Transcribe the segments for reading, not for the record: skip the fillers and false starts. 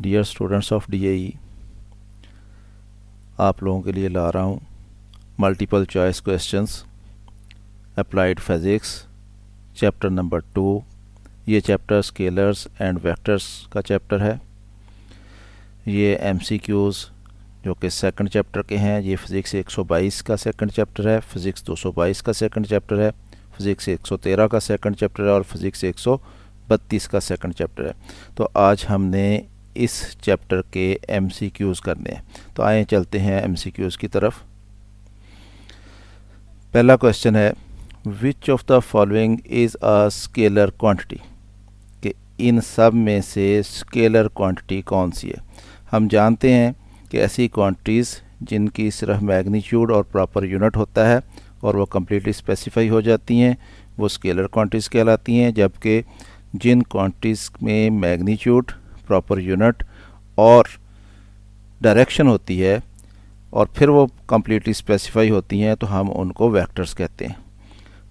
Dear students of DAE, आप लोगों के लिए ला रहा हूँ multiple choice questions applied physics chapter number 2। ये चैप्टर स्केलर्स एंड वेक्टर्स का चैप्टर है। ये एमसीक्यूज़ जो कि सेकंड चैप्टर के हैं। ये फ़िज़िक्स 122 का सेकंड चैप्टर है, फ़िज़िक्स 222 का सेकंड चैप्टर है, फ़िज़िक्स 113 का सेकंड चैप्टर है और फ़िज़िक्स 132 का सेकंड चैप्टर है। तो आज हमने इस चैप्टर के एमसीक्यूज़ करने हैं। तो आए चलते हैं एमसीक्यूज़ की तरफ। पहला क्वेश्चन है, which of the following is a scalar quantity, कि इन सब में से स्केलर क्वांटिटी कौन सी है। हम जानते हैं कि ऐसी क्वांटिटीज़ जिनकी सिर्फ मैग्नीट्यूड और प्रॉपर यूनिट होता है और वो कम्प्लीटली स्पेसिफाई हो जाती हैं वो स्केलर क्वांटिटीज़ कहलाती हैं, जबकि जिन क्वांटिटीज़ में मैग्नीट्यूड, प्रॉपर यूनिट और डायरेक्शन होती है और फिर वो कम्प्लीटली स्पेसिफाई होती हैं तो हम उनको वेक्टर्स कहते हैं।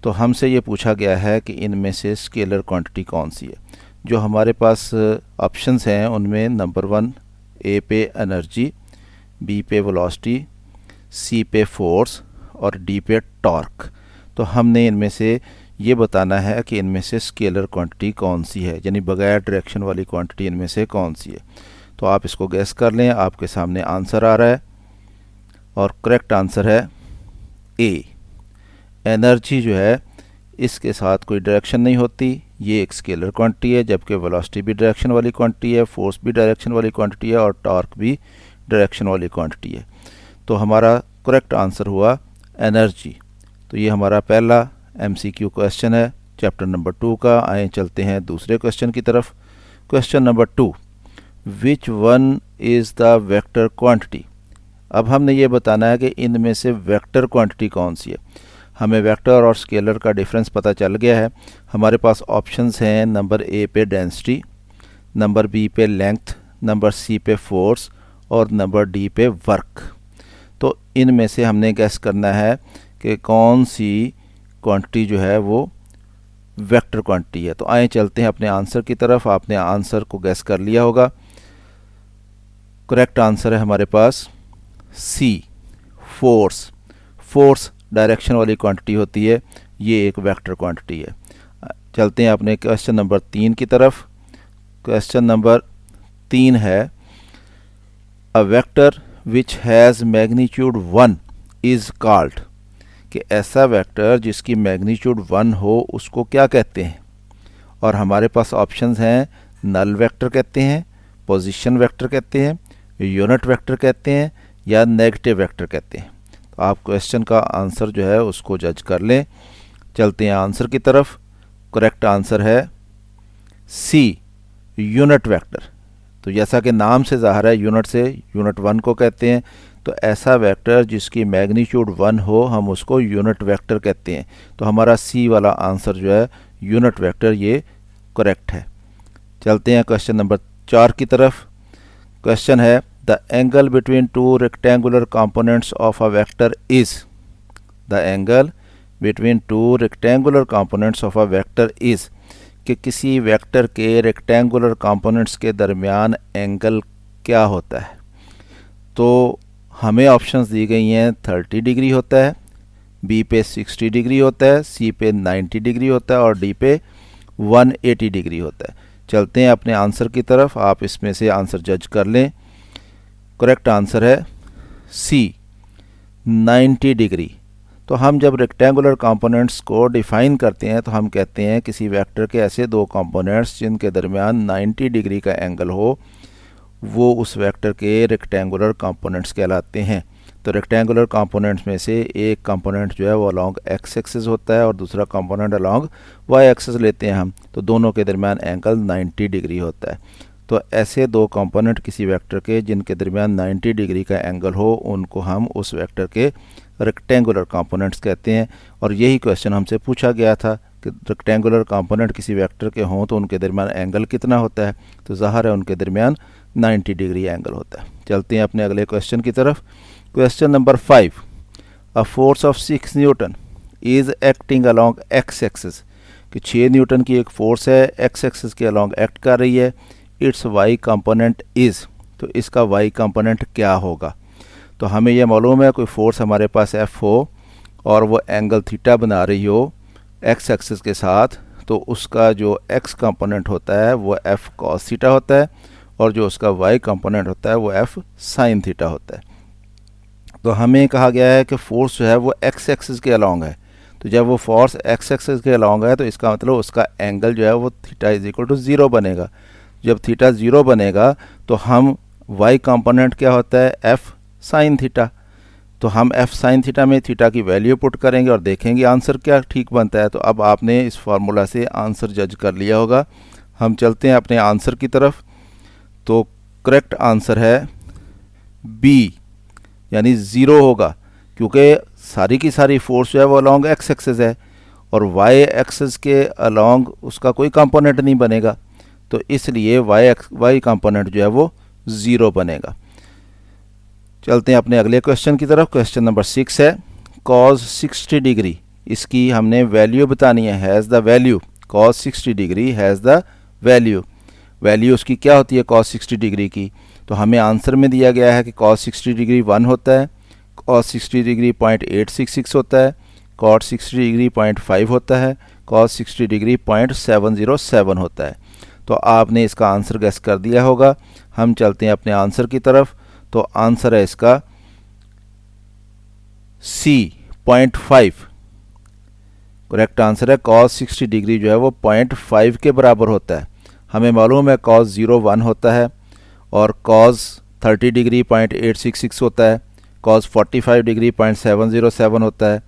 तो हमसे ये पूछा गया है कि इनमें से स्केलर क्वांटिटी कौन सी है। जो हमारे पास ऑप्शंस हैं उनमें नंबर 1 ए पे एनर्जी, बी पे वेलोसिटी, सी पे फोर्स और डी पे टॉर्क। तो हमने इनमें से ये बताना है कि इनमें से स्केलर क्वांटिटी कौन सी है, यानी बगैर डायरेक्शन वाली क्वांटिटी इनमें से कौन सी है। तो आप इसको गैस कर लें। आपके सामने आंसर आ रहा है और करेक्ट आंसर है ए। एनर्जी जो है इसके साथ कोई डायरेक्शन नहीं होती, ये एक स्केलर क्वांटिटी है, जबकि वेलोसिटी भी डायरेक्शन वाली क्वांटिटी है, फोर्स भी डायरेक्शन वाली क्वांटिटी है और टॉर्क भी डायरेक्शन वाली क्वांटिटी है। तो हमारा करेक्ट आंसर हुआ एनर्जी। तो ये हमारा पहला एमसीक्यू क्वेश्चन है चैप्टर नंबर 2 का। आए चलते हैं दूसरे क्वेश्चन की तरफ। Question number 2, which one is the vector quantity. अब हमने ये बताना है कि इनमें से वेक्टर क्वांटिटी कौन सी है। हमें वेक्टर और स्केलर का डिफरेंस पता चल गया है। हमारे पास ऑप्शंस हैं नंबर ए पे डेंसिटी, नंबर बी पे लेंथ, नंबर सी पे फोर्स और नंबर डी पे वर्क। तो इनमें से हमने गैस करना है कि कौन सी क्वांटिटी जो है वो वेक्टर क्वांटिटी है। तो आए चलते हैं अपने आंसर की तरफ। आपने आंसर को गैस कर लिया होगा। करेक्ट आंसर है हमारे पास सी, फोर्स। फोर्स डायरेक्शन वाली क्वांटिटी होती है, ये एक वेक्टर क्वांटिटी है। चलते हैं अपने क्वेश्चन नंबर 3 की तरफ। क्वेश्चन नंबर 3 है, a vector which has magnitude 1 is called, कि ऐसा वेक्टर जिसकी मैग्नीट्यूड 1 हो उसको क्या कहते हैं। और हमारे पास ऑप्शंस हैं, नल वेक्टर कहते हैं, पोजीशन वेक्टर कहते हैं, यूनिट वेक्टर कहते हैं या नेगेटिव वेक्टर कहते हैं। तो आप क्वेश्चन का आंसर जो है उसको जज कर लें। चलते हैं आंसर की तरफ। करेक्ट आंसर है सी, यूनिट वेक्टर। तो जैसा कि नाम से ज़ाहिर है, यूनिट से यूनिट 1 को कहते हैं। तो ऐसा वेक्टर जिसकी मैग्नीट्यूड 1 हो हम उसको यूनिट वेक्टर कहते हैं। तो हमारा सी वाला आंसर जो है यूनिट वेक्टर, ये करेक्ट है। चलते हैं क्वेश्चन नंबर 4 की तरफ। क्वेश्चन है, the angle between two rectangular components of a vector is. The angle between two rectangular components of a vector is, कि किसी वेक्टर के रेक्टेंगुलर कंपोनेंट्स के दरमियान एंगल क्या होता है। तो हमें ऑप्शंस दी गई हैं, 30 डिग्री होता है, बी पे 60 डिग्री होता है, सी पे 90 डिग्री होता है और डी पे 180 डिग्री होता है। चलते हैं अपने आंसर की तरफ। आप इसमें से आंसर जज कर लें। करेक्ट आंसर है सी, 90 डिग्री। तो हम जब रेक्टेंगुलर कंपोनेंट्स को डिफ़ाइन करते हैं तो हम कहते हैं किसी वेक्टर के ऐसे दो कंपोनेंट्स जिनके दरमियान 90 डिग्री का एंगल हो, वो उस वेक्टर के रेक्टेंगुलर कंपोनेंट्स कहलाते हैं। तो रेक्टेंगुलर कंपोनेंट्स में से एक कंपोनेंट जो है वो अलॉन्ग एक्स एक्सिस होता है और दूसरा कंपोनेंट अलॉन्ग वाई एक्सिस लेते हैं हम, तो दोनों के दरमियान एंगल 90 डिग्री होता है। तो ऐसे दो कंपोनेंट किसी वेक्टर के जिनके दरमियान 90 डिग्री का एंगल हो उनको हम उस वेक्टर के रेक्टेंगुलर कंपोनेंट्स कहते हैं। और यही क्वेश्चन हमसे पूछा गया था कि रेक्टेंगुलर कंपोनेंट किसी वेक्टर के हों तो उनके दरमियान एंगल कितना होता है। तो ज़ाहिर है उनके दरमियान 90 डिग्री एंगल होता है। चलते हैं अपने अगले क्वेश्चन की तरफ। Question number 5, a force of 6 Newton is acting along x axis, कि 6 न्यूटन की एक फोर्स है एक्स एक्सिस के अलॉन्ग एक्ट कर रही है। इट्स वाई कंपोनेंट इज़, तो इसका वाई कंपोनेंट क्या होगा। तो हमें यह मालूम है कोई फोर्स हमारे पास एफ हो और वो एंगल थीटा बना रही हो एक्स एक्सिस के साथ, तो उसका जो एक्स कंपोनेंट होता है वो एफ कॉस थीटा होता है और जो उसका वाई कंपोनेंट होता है वो एफ साइन थीटा होता है। तो हमें कहा गया है कि फोर्स जो है वो एक्स एक्सिस के अलॉन्ग है, तो जब वो फोर्स एक्स एक्सिस के अलॉन्ग है तो इसका मतलब उसका एंगल जो है वो theta is equal to zero बनेगा। जब थीटा ज़ीरो बनेगा तो हम वाई कंपोनेंट क्या होता है एफ साइन थीटा, तो हम एफ साइन थीटा में थीटा की वैल्यू पुट करेंगे और देखेंगे आंसर क्या ठीक बनता है। तो अब आपने इस फार्मूला से आंसर जज कर लिया होगा। हम चलते हैं अपने आंसर की तरफ। तो करेक्ट आंसर है बी, यानी ज़ीरो होगा, क्योंकि सारी की सारी फोर्स जो है वो अलॉन्ग एक्स एक्सिस है और वाई एक्सिस के अलॉन्ग उसका कोई कंपोनेंट नहीं बनेगा, तो इसलिए वाई कंपोनेंट जो है वो ज़ीरो बनेगा। चलते हैं अपने अगले क्वेश्चन की तरफ। क्वेश्चन नंबर 6 है कॉस 60 डिग्री, इसकी हमने वैल्यू बतानी है। Has the value, cos 60 degree has the value, value उसकी क्या होती है कॉस 60 डिग्री की। तो हमें आंसर में दिया गया है कि कॉस 60 डिग्री 1 होता है, कॉस 60 डिग्री 0.866 होता है, कॉस 60 डिग्री 0.5 होता है, कॉस 60 डिग्री 0.707 होता है। तो आपने इसका आंसर गेस कर दिया होगा। हम चलते हैं अपने आंसर की तरफ। तो आंसर है इसका सी 0.5, करेक्ट आंसर है। कॉस 60 डिग्री जो है वो 0.5 के बराबर होता है। हमें मालूम है कॉस 01 होता है और कॉस 30 डिग्री 0.866 होता है, कॉस 45 डिग्री 0.707 होता है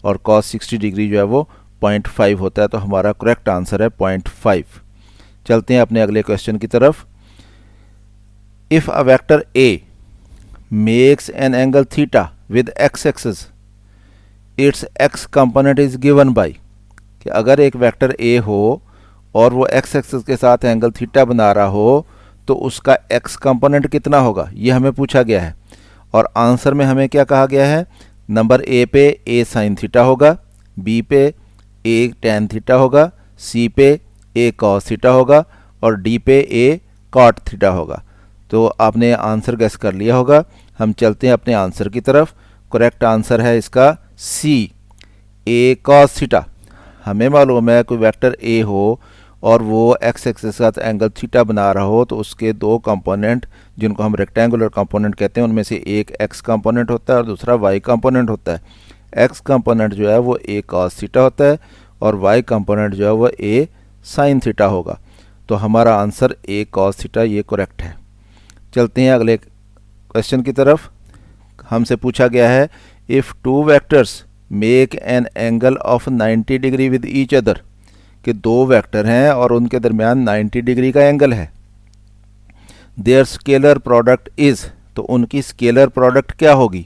और कॉस 60 डिग्री जो है वो 0.5 होता है। तो हमारा करेक्ट आंसर है 0.5। चलते हैं अपने अगले क्वेश्चन की तरफ। If a vector A makes an angle theta with x axis, it's x component is given by, कि अगर एक वेक्टर ए हो और वो एक्स एक्सिस के साथ एंगल थीटा बना रहा हो तो उसका एक्स कंपोनेंट कितना होगा, ये हमें पूछा गया है। और आंसर में हमें क्या कहा गया है, नंबर ए पे ए साइन थीटा होगा, बी पे ए टेन थीटा होगा, सी पे ए कॉस थीटा होगा और डी पे ए कॉट थीटा होगा। तो आपने आंसर गेस कर लिया होगा। हम चलते हैं अपने आंसर की तरफ। करेक्ट आंसर है इसका सी, ए कॉस थीटा। हमें मालूम है कोई वेक्टर ए हो और वो एक्स एक्सिस के साथ एंगल थीटा बना रहा हो तो उसके दो कंपोनेंट जिनको हम रेक्टेंगुलर कंपोनेंट कहते हैं उनमें से एक एक्स कंपोनेंट होता है और दूसरा वाई कंपोनेंट होता है। एक्स कंपोनेंट जो है वो ए कॉस थीटा होता है और वाई कंपोनेंट जो है वो ए साइन थीटा होगा। तो हमारा आंसर ए कॉस थीटा ये करेक्ट है। चलते हैं अगले क्वेश्चन की तरफ। हमसे पूछा गया है if two vectors make an angle of 90 degree with each other, कि दो वेक्टर हैं और उनके दरमियान 90 डिग्री का एंगल है। देयर स्केलर प्रोडक्ट इज़, तो उनकी स्केलर प्रोडक्ट क्या होगी।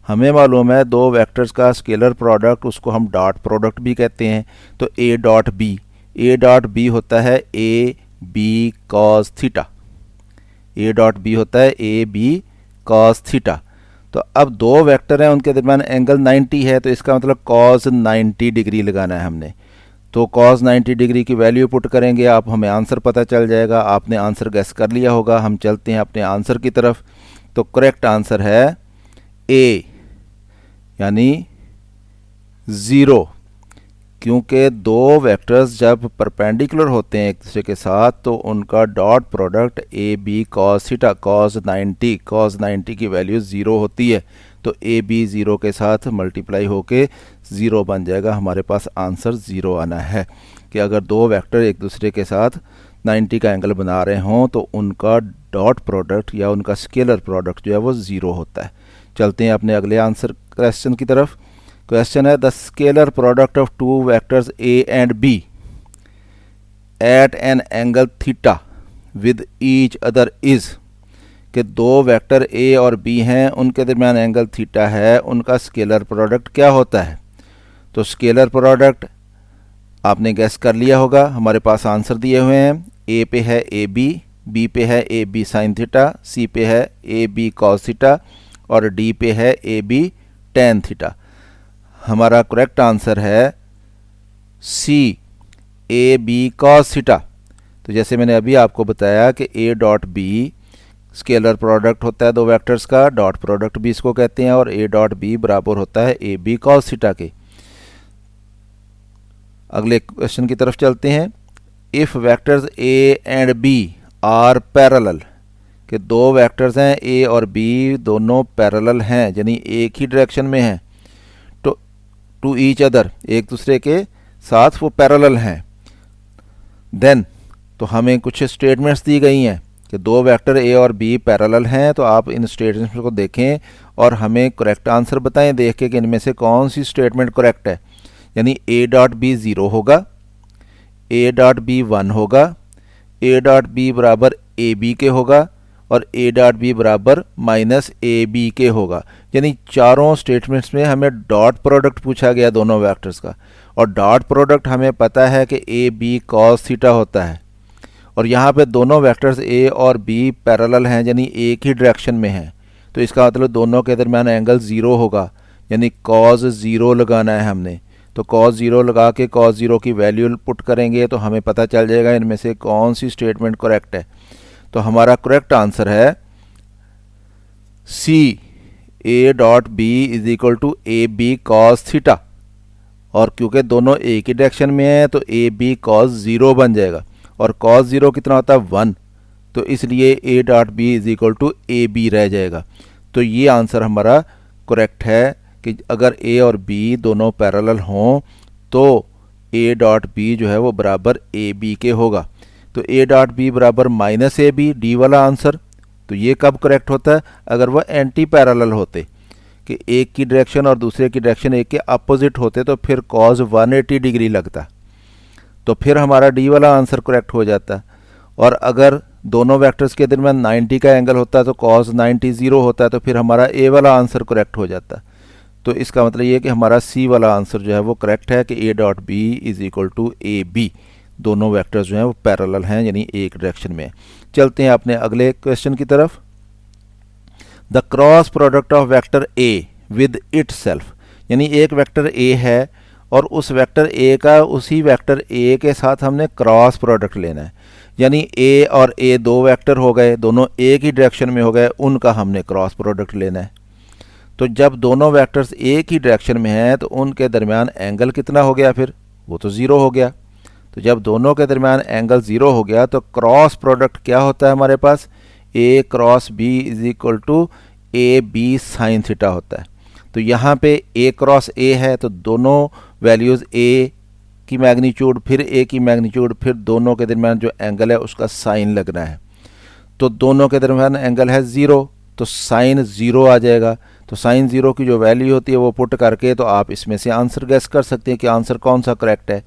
हमें मालूम है दो वेक्टर्स का स्केलर प्रोडक्ट उसको हम डॉट प्रोडक्ट भी कहते हैं। तो A dot B, A dot B होता है A B cos theta, A dot B होता है ए बी कॉस थीटा। तो अब दो वेक्टर हैं उनके दरमियान एंगल 90 है, तो इसका मतलब कॉस 90 डिग्री लगाना है हमने। तो कॉस 90 डिग्री की वैल्यू पुट करेंगे, आप हमें आंसर पता चल जाएगा। आपने आंसर गेस कर लिया होगा। हम चलते हैं अपने आंसर की तरफ। तो करेक्ट आंसर है ए, यानी 0, क्योंकि दो वेक्टर्स जब परपेंडिकुलर होते हैं एक दूसरे के साथ तो उनका dot product A B cos theta, cos 90 की वैल्यू 0 होती है। तो ए बी 0 के साथ मल्टीप्लाई होके 0 बन जाएगा। हमारे पास आंसर 0 आना है कि अगर दो वेक्टर एक दूसरे के साथ 90 का एंगल बना रहे हों तो उनका डॉट प्रोडक्ट या उनका स्केलर प्रोडक्ट जो है वो 0 होता है। चलते हैं अपने अगले आंसर क्वेश्चन की तरफ। क्वेश्चन है the scalar product of two vectors A and B at an angle theta with each other is, कि दो वेक्टर ए और बी हैं उनके दरमियान एंगल थीटा है, उनका स्केलर प्रोडक्ट क्या होता है। तो स्केलर प्रोडक्ट आपने गैस कर लिया होगा। हमारे पास आंसर दिए हुए हैं। ए पे है ए बी पे है A B sine theta, C पे है ए बी कॉस थीटा और डी पे है ए बी टेन थीटा। हमारा करेक्ट आंसर है C, A B cos theta. तो जैसे मैंने अभी आपको बताया कि A dot B scalar product होता है दो वेक्टर्स का, डॉट प्रोडक्ट भी इसको कहते हैं, और ए डॉट बी बराबर होता है ए बी कॉस थीटा के। अगले क्वेश्चन की तरफ चलते हैं। If vectors A and B are parallel, कि दो वेक्टर्स हैं ए और बी दोनों पैरेलल हैं यानी एक ही डायरेक्शन में हैं, तो टू ईच अदर एक दूसरे के साथ वो पैरेलल हैं, देन तो हमें कुछ स्टेटमेंट्स दी गई हैं कि दो वेक्टर ए और बी पैरेलल हैं। तो आप इन स्टेटमेंट्स को देखें और हमें करेक्ट आंसर बताएं देख के कि इनमें से कौन सी स्टेटमेंट करेक्ट है। यानी ए डॉट बी 0 होगा, ए डॉट बी 1 होगा, ए डॉट बी बराबर ए बी के होगा, और ए डॉट बी बराबर माइनस ए बी के होगा। यानी चारों स्टेटमेंट्स में हमें डॉट प्रोडक्ट पूछा गया दोनों वेक्टर्स का, और डॉट प्रोडक्ट हमें पता है कि ए बी कॉस थीटा होता है, और यहाँ पे दोनों वेक्टर्स ए और बी पैरेलल हैं यानी एक ही डायरेक्शन में हैं, तो इसका मतलब दोनों के दरमियान एंगल 0 होगा, यानी कॉस 0 लगाना है हमने। तो कॉस 0 लगा के कॉस 0 की वैल्यू पुट करेंगे तो हमें पता चल जाएगा इनमें से कौन सी स्टेटमेंट करेक्ट है। तो हमारा करेक्ट आंसर है C, A dot B is equal to A B cos theta, और क्योंकि दोनों एक ही डायरेक्शन में है तो ए बी कॉस 0 बन जाएगा, और कॉस 0 कितना होता है 1, तो इसलिए A dot B is equal to A B रह जाएगा। तो ये आंसर हमारा करेक्ट है कि अगर ए और बी दोनों पैरेलल हों तो ए डॉट बी जो है वो बराबर ए बी के होगा। तो ए डॉट बी बराबर माइनस ए बी, डी वाला आंसर। तो ये कब करेक्ट होता है? अगर वह एंटी पैरेलल होते, कि एक की डायरेक्शन और दूसरे की डायरेक्शन एक के अपोजिट होते, तो फिर कॉस 180 डिग्री लगता, तो फिर हमारा डी वाला आंसर करेक्ट हो जाता। और अगर दोनों वेक्टर्स के दरमियान 90 का एंगल होता है तो कॉस 90 0 होता है, तो फिर हमारा ए वाला आंसर करेक्ट हो जाता। तो इसका मतलब ये है कि हमारा सी वाला आंसर जो है वो करेक्ट है कि A dot B is equal to A B, दोनों वेक्टर्स जो हैं वो पैरेलल हैं यानी एक डायरेक्शन में। चलते हैं अपने अगले क्वेश्चन की तरफ। The cross product of vector A with itself, यानी एक वेक्टर ए है और उस वेक्टर ए का उसी वेक्टर ए के साथ हमने क्रॉस प्रोडक्ट लेना है, यानी ए और ए दो वेक्टर हो गए, दोनों एक ही डायरेक्शन में हो गए, उनका हमने क्रॉस प्रोडक्ट लेना है। तो जब दोनों वेक्टर्स एक ही डायरेक्शन में हैं तो उनके दरमियान एंगल कितना हो गया? फिर वो तो 0 हो गया। तो जब दोनों के दरमियान एंगल 0 हो गया तो क्रॉस प्रोडक्ट क्या होता है हमारे पास? A cross B is equal to A B sine theta होता है। तो यहाँ पे ए क्रॉस ए है तो दोनों वैल्यूज़ ए की मैग्नीट्यूड फिर ए की मैग्नीट्यूड फिर दोनों के दरमियान जो एंगल है उसका साइन लगना है। तो दोनों के दरमियान एंगल है 0 तो साइन 0 आ जाएगा। तो साइन 0 की जो वैल्यू होती है वो पुट करके तो आप इसमें से आंसर गेस कर सकते हैं कि आंसर कौन सा करेक्ट है।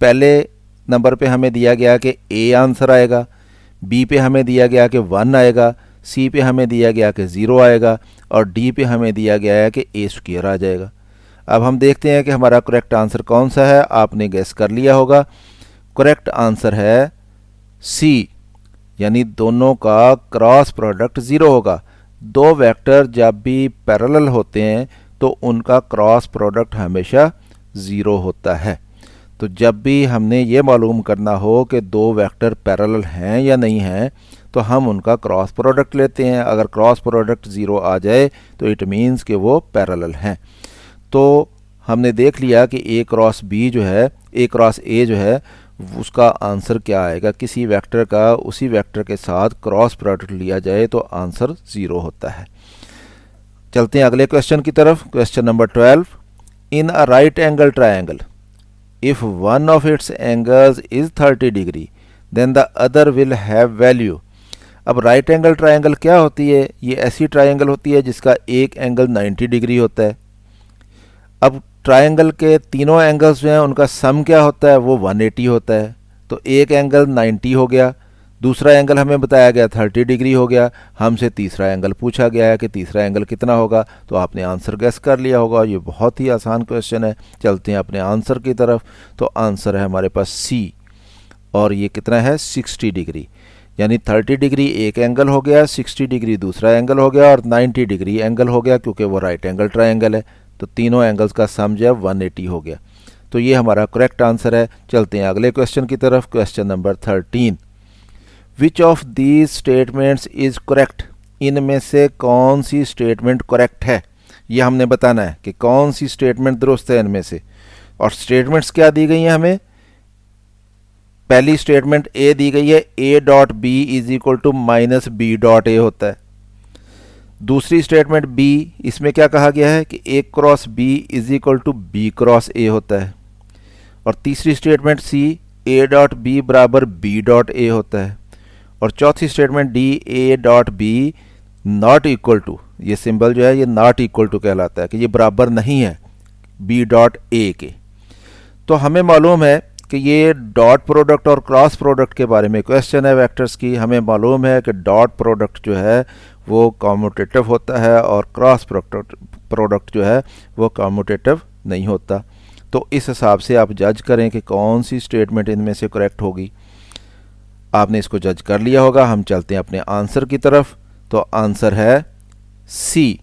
पहले नंबर पे हमें दिया गया कि ए आंसर आएगा, बी पे हमें दिया गया कि 1 आएगा, सी पे हमें दिया गया कि 0 आएगा, और डी पे हमें दिया गया है कि ए स्क्वायर आ जाएगा। अब हम देखते हैं कि हमारा करेक्ट आंसर कौन सा है। आपने गेस कर लिया होगा, करेक्ट आंसर है सी, यानी दोनों का क्रॉस प्रोडक्ट 0 होगा। दो वेक्टर जब भी पैरेलल होते हैं तो उनका क्रॉस प्रोडक्ट हमेशा 0 होता है। तो जब भी हमने ये मालूम करना हो कि दो वेक्टर पैरेलल हैं या नहीं हैं तो हम उनका क्रॉस प्रोडक्ट लेते हैं। अगर क्रॉस प्रोडक्ट 0 आ जाए तो इट मीन्स कि वो पैरेलल हैं। तो हमने देख लिया कि ए क्रॉस बी जो है, ए क्रॉस ए जो है उसका आंसर क्या आएगा। किसी वेक्टर का उसी वेक्टर के साथ क्रॉस प्रोडक्ट लिया जाए तो आंसर 0 होता है। चलते हैं अगले क्वेश्चन की तरफ। Question number 12, in a right angle triangle if one of its angles is 30 degree then the other will have value. अब राइट एंगल ट्रायंगल क्या होती है? ये ऐसी ट्रायंगल होती है जिसका एक एंगल 90 डिग्री होता है। अब ट्रायंगल के तीनों एंगल्स जो हैं उनका सम क्या होता है? वो 180 होता है। तो एक एंगल 90 हो गया, दूसरा एंगल हमें बताया गया 30 डिग्री हो गया, हमसे तीसरा एंगल पूछा गया है कि तीसरा एंगल कितना होगा। तो आपने आंसर गेस कर लिया होगा। ये बहुत ही आसान क्वेश्चन है। चलते हैं अपने आंसर की तरफ। तो आंसर है हमारे पास सी, और ये कितना है? 60 डिग्री, यानी 30 डिग्री एक एंगल हो गया, 60 डिग्री दूसरा एंगल हो गया, और 90 डिग्री एंगल हो गया क्योंकि वो राइट एंगल ट्रायंगल है। तो तीनों एंगल्स का सम जो है 180 हो गया। तो ये हमारा करेक्ट आंसर है। चलते हैं अगले क्वेश्चन की तरफ। Question number 13, which of these statements is correct, इनमें से कौन सी स्टेटमेंट करेक्ट है, ये हमने बताना है कि कौन सी स्टेटमेंट दुरुस्त है इनमें से। और स्टेटमेंट्स क्या दी गई हैं हमें, पहली स्टेटमेंट ए दी गई है, A dot B is equal to minus B dot A होता है। दूसरी स्टेटमेंट बी, इसमें क्या कहा गया है कि A cross B is equal to B cross A होता है। और तीसरी statement C, A dot B बराबर बी डॉट ए होता है। और चौथी statement D, A dot B not equal to, ये सिंबल जो है ये नॉट इक्वल टू कहलाता है कि ये बराबर नहीं है बी डॉट ए के। तो हमें मालूम है कि ये डॉट प्रोडक्ट और क्रॉस प्रोडक्ट के बारे में क्वेश्चन है वेक्टर्स की। हमें मालूम है कि डॉट प्रोडक्ट जो है वो कम्यूटेटिव होता है और क्रॉस प्रोडक्ट जो है वो कम्यूटेटिव नहीं होता। तो इस हिसाब से आप जज करें कि कौन सी स्टेटमेंट इनमें से करेक्ट होगी। आपने इसको जज कर लिया होगा। हम चलते हैं अपने आंसर की तरफ। तो आंसर है सी,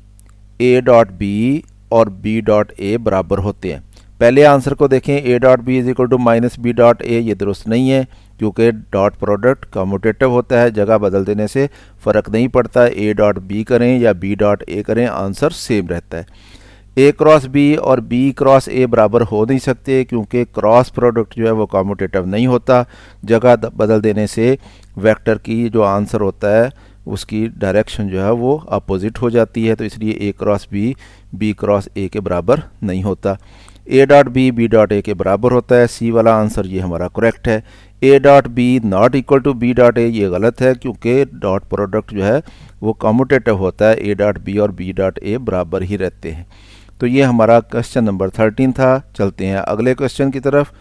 ए डॉट बी और बी डॉट ए बराबर होते हैं। पहले आंसर को देखें, A dot B is equal to minus B dot A, ये दुरुस्त नहीं है क्योंकि डॉट प्रोडक्ट कम्यूटेटिव होता है, जगह बदल देने से फ़र्क नहीं पड़ता। ए डॉट बी करें या बी डॉट ए करें, आंसर सेम रहता है। ए क्रॉस बी और बी क्रॉस ए बराबर हो नहीं सकते क्योंकि क्रॉस प्रोडक्ट जो है वो कम्यूटेटिव नहीं होता, जगह बदल देने से वेक्टर की जो आंसर होता है उसकी डायरेक्शन जो है वो अपोजिट हो जाती है। तो इसलिए A cross B cross A के बराबर नहीं होता। A dot B dot A के बराबर होता है। सी वाला आंसर ये हमारा करेक्ट है। A dot B not equal to B dot A, ये गलत है क्योंकि डॉट प्रोडक्ट जो है वो कम्यूटेटिव होता है। ए डॉट बी और बी डॉट ए बराबर ही रहते हैं। तो ये हमारा क्वेश्चन नंबर 13 था। चलते हैं अगले क्वेश्चन की तरफ।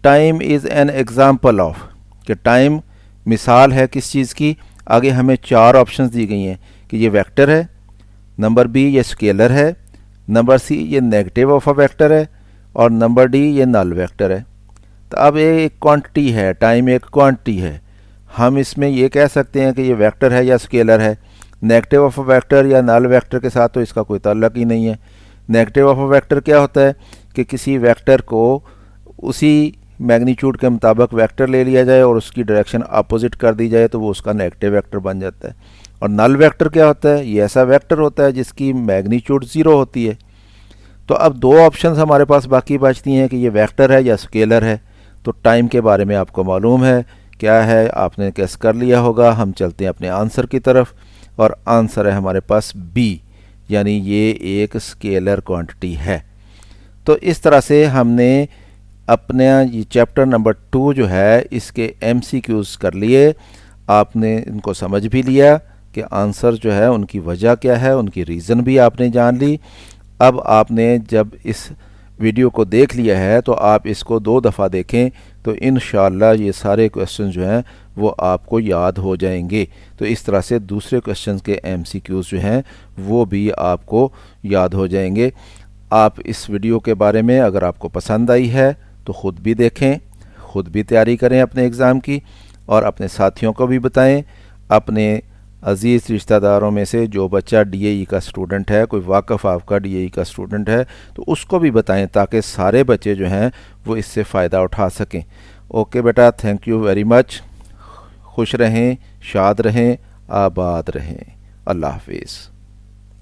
Time is an example of, कि टाइम मिसाल है किस चीज़ की। आगे हमें 4 ऑप्शंस दी गई हैं कि ये वेक्टर है, नंबर बी ये स्केलर है, नंबर सी ये नेगेटिव ऑफ अ वेक्टर है और नंबर डी ये नल वेक्टर है। तो अब ये एक क्वांटिटी है, टाइम एक क्वांटिटी है। हम इसमें ये कह सकते हैं कि ये वेक्टर है या स्केलर है। नेगेटिव ऑफ अ वेक्टर या नल वेक्टर के साथ तो इसका कोई ताल्लुक ही नहीं है। नेगेटिव ऑफ अ वेक्टर क्या होता है कि किसी वेक्टर को उसी मैग्नीट्यूड के मुताबिक वेक्टर ले लिया जाए और उसकी डायरेक्शन अपोजिट कर दी जाए तो वो उसका नेगेटिव वेक्टर बन जाता है। और नल वेक्टर क्या होता है, ये ऐसा वेक्टर होता है जिसकी मैग्नीट्यूड 0 होती है। तो अब 2 ऑप्शंस हमारे पास बाकी बचती हैं कि ये वेक्टर है या स्केलर है। तो टाइम के बारे में आपको मालूम है क्या है, आपने गेस कर लिया होगा। हम चलते हैं अपने आंसर की तरफ और आंसर है हमारे पास बी, यानी ये एक स्केलर क्वांटिटी है। तो इस तरह से हमने अपने ये चैप्टर नंबर 2 जो है इसके MCQs कर लिए। आपने इनको समझ भी लिया कि आंसर जो है उनकी वजह क्या है, उनकी रीज़न भी आपने जान ली। अब आपने जब इस वीडियो को देख लिया है तो आप इसको 2 दफ़ा देखें तो इंशाअल्लाह ये सारे क्वेश्चन जो हैं वो आपको याद हो जाएंगे। तो इस तरह से दूसरे क्वेश्चन के MCQs जो हैं वो भी आपको याद हो जाएंगे। आप इस वीडियो के बारे में अगर आपको पसंद आई है तो ख़ुद भी देखें, ख़ुद भी तैयारी करें अपने एग्ज़ाम की और अपने साथियों को भी बताएं। अपने अज़ीज़ रिश्तेदारों में से जो बच्चा DAE का स्टूडेंट है, कोई वाक़फ़ आपका DAE का स्टूडेंट है तो उसको भी बताएं ताकि सारे बच्चे जो हैं वो इससे फ़ायदा उठा सकें। ओके बेटा, थैंक यू वेरी मच। खुश रहें, शाद रहें, आबाद रहें। अल्लाह हाफिज़।